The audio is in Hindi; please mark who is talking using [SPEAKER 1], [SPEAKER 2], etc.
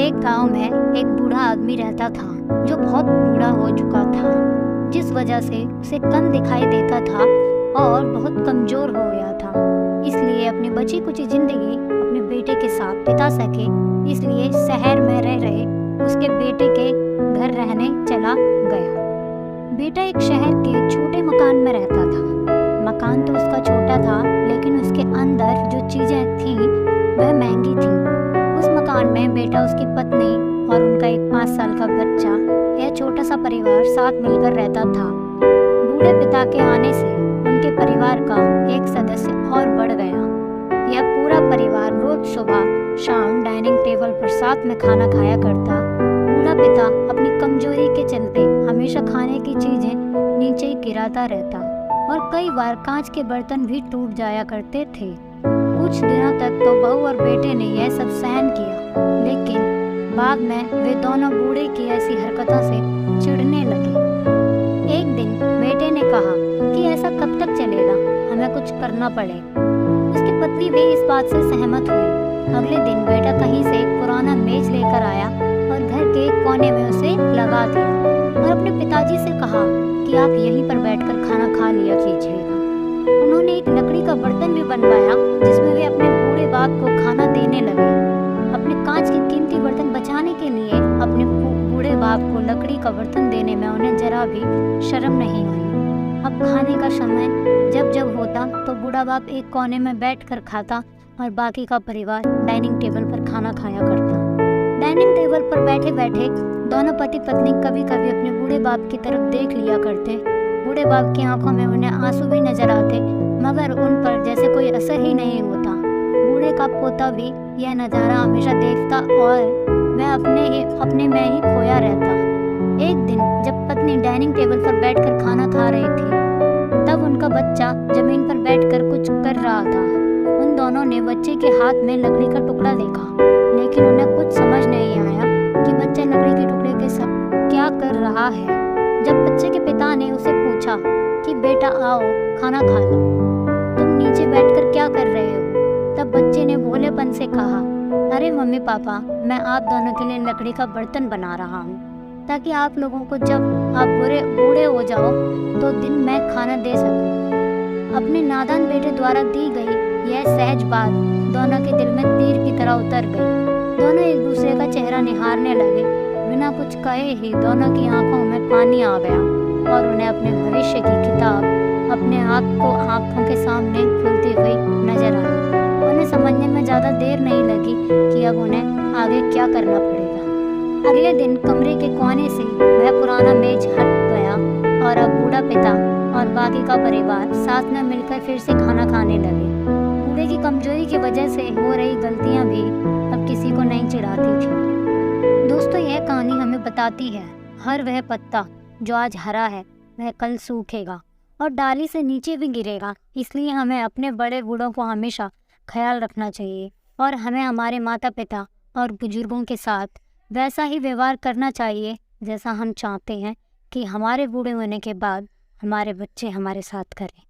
[SPEAKER 1] एक गांव में एक बूढ़ा आदमी रहता था जो बहुत बूढ़ा हो चुका था, जिस वजह से उसे कम दिखाई देता था और बहुत कमजोर हो गया था। इसलिए अपनी बची कुची जिंदगी अपने बेटे के साथ बिता सके, इसलिए शहर में रह रहे उसके बेटे के घर रहने चला गया। बेटा एक शहर के छोटे मकान में रहता था। मकान तो उसका छोटा था, लेकिन उसके अंदर जो चीजें थीं वह महंगी थीं। उस मकान में बेटा, उसकी पत्नी और उनका एक 5 साल का बच्चा, यह छोटा सा परिवार साथ मिलकर रहता था। बूढ़े पिता के आने से उनके परिवार का एक सदस्य और बढ़ गया। यह पूरा परिवार रोज सुबह शाम डाइनिंग टेबल पर साथ में खाना खाया करता। बूढ़ा पिता अपनी कमजोरी के चलते हमेशा खाने की चीजें नीचे ही गिराता रहता और कई बार कांच के बर्तन भी टूट जाया करते थे। कुछ दिनों तक तो बहू और बेटे ने यह सब सहन किया, लेकिन बाद में वे दोनों बूढ़े की ऐसी हरकतों से चिढ़ने लगे। एक दिन बेटे ने कहा कि ऐसा कब तक चलेगा, हमें कुछ करना पड़ेगा। उसकी पत्नी भी इस बात से सहमत हुई। अगले दिन बेटा कहीं से एक पुराना मेज लेकर आया और घर के एक कोने में उसे लगा दिया और अपने पिताजी से कहा कि आप यहीं पर बैठकर खाना खा लिया कीजिएगा। उन्होंने एक लकड़ी का बर्तन भी बनवाया जिसमें वे अपने बूढ़े बाप को खाना देने लगे। अपने कांच के कीमती बर्तन बचाने के लिए अपने बूढ़े बाप को लकड़ी का बर्तन देने में उन्हें जरा भी शर्म नहीं हुई। अब खाने का समय जब जब होता तो बूढ़ा बाप एक कोने में बैठकर खाता और बाकी का परिवार डाइनिंग टेबल पर खाना खाया करता। डाइनिंग टेबल पर बैठे बैठे दोनों पति पत्नी कभी कभी अपने बूढ़े बाप की तरफ देख लिया करते। बूढ़े बाप की आंखों में उन्हें आंसू भी नजर आते, मगर उन पर जैसे कोई असर ही नहीं होता। बूढ़े का पोता भी यह नज़ारा हमेशा देखता और वह अपने में ही खोया रहता। एक दिन जब पत्नी डाइनिंग टेबल पर बैठकर खाना खा रही थी, तब उनका बच्चा जमीन पर बैठकर कुछ कर रहा था। उन दोनों ने बच्चे के हाथ में लकड़ी का टुकड़ा देखा, लेकिन उन्हें कुछ समझ नहीं आया कि बच्चा लकड़ी के टुकड़े के साथ क्या कर रहा है। जब बच्चे के पिता ने उसे पूछा कि बेटा आओ खाना खा लो, तुम नीचे बैठकर क्या कर रहे हो, तब बच्चे ने भोलेपन से कहा, अरे मम्मी पापा, मैं आप दोनों के लिए लकड़ी का बर्तन बना रहा हूँ ताकि आप लोगों को जब आप बूढ़े हो जाओ तो दिन में खाना दे सकूं। अपने नादान बेटे द्वारा दी गई यह सहज बात दोनों के दिल में तीर की तरह उतर गई। दोनों एक दूसरे का चेहरा निहारने लगे। बिना कुछ कहे ही दोनों की आंखों में पानी आ गया और उन्हें अपने भविष्य की किताब अपने आप को आंखों के सामने खुलती हुई नजर आई। उन्हें समझने में ज़्यादा देर नहीं लगी कि अब उन्हें आगे क्या करना पड़ेगा। अगले दिन कमरे के कोने से वह पुराना मेज हट गया और अब बूढ़ा पिता और बाकी का परिवार साथ में मिलकर फिर से खाना खाने लगे। बूढ़े की कमजोरी की वजह से हो रही गलतियां भी अब किसी को नहीं चिढ़ाती थी। दोस्तों, यह कहानी हमें बताती है, हर वह पत्ता जो आज हरा है वह कल सूखेगा और डाली से नीचे भी गिरेगा। इसलिए हमें अपने बड़े बूढ़ों को हमेशा ख्याल रखना चाहिए और हमें हमारे माता पिता और बुजुर्गों के साथ वैसा ही व्यवहार करना चाहिए जैसा हम चाहते हैं कि हमारे बूढ़े होने के बाद हमारे बच्चे हमारे साथ करें।